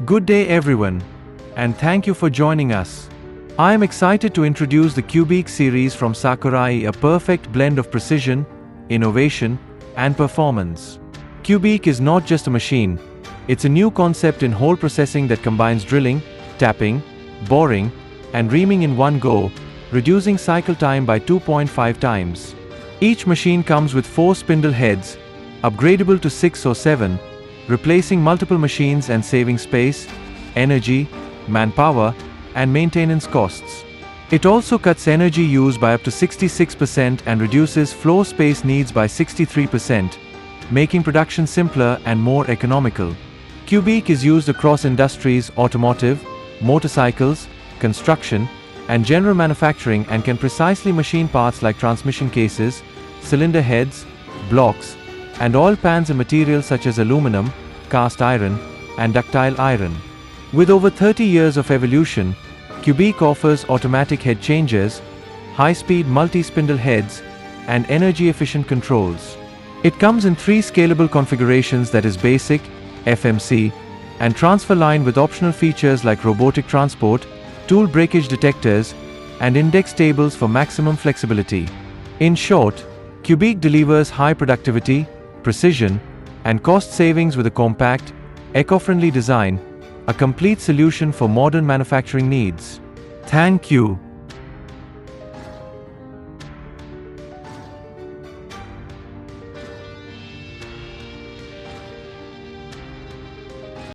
Good day everyone, and thank you for joining us. I am excited to introduce the Cubic series from Sakurai, a perfect blend of precision, innovation, and performance. Cubic is not just a machine, it's a new concept in hole processing that combines drilling, tapping, boring, and reaming in one go, reducing cycle time by 2.5 times. Each machine comes with 4 spindle heads, upgradable to 6 or 7, replacing multiple machines and saving space, energy, manpower, and maintenance costs. It also cuts energy use by up to 66% and reduces floor space needs by 63%, making production simpler and more economical. Cubic is used across industries, automotive, motorcycles, construction, and general manufacturing, and can precisely machine parts like transmission cases, cylinder heads, blocks, and oil pans in materials such as aluminum, cast iron, and ductile iron. With over 30 years of evolution, Cubic offers automatic head changers, high-speed multi-spindle heads, and energy-efficient controls. It comes in 3 scalable configurations, that is basic, FMC, and transfer line, with optional features like robotic transport, tool breakage detectors, and index tables for maximum flexibility. In short, Cubic delivers high productivity, precision, and cost savings with a compact, eco-friendly design, a complete solution for modern manufacturing needs. Thank you.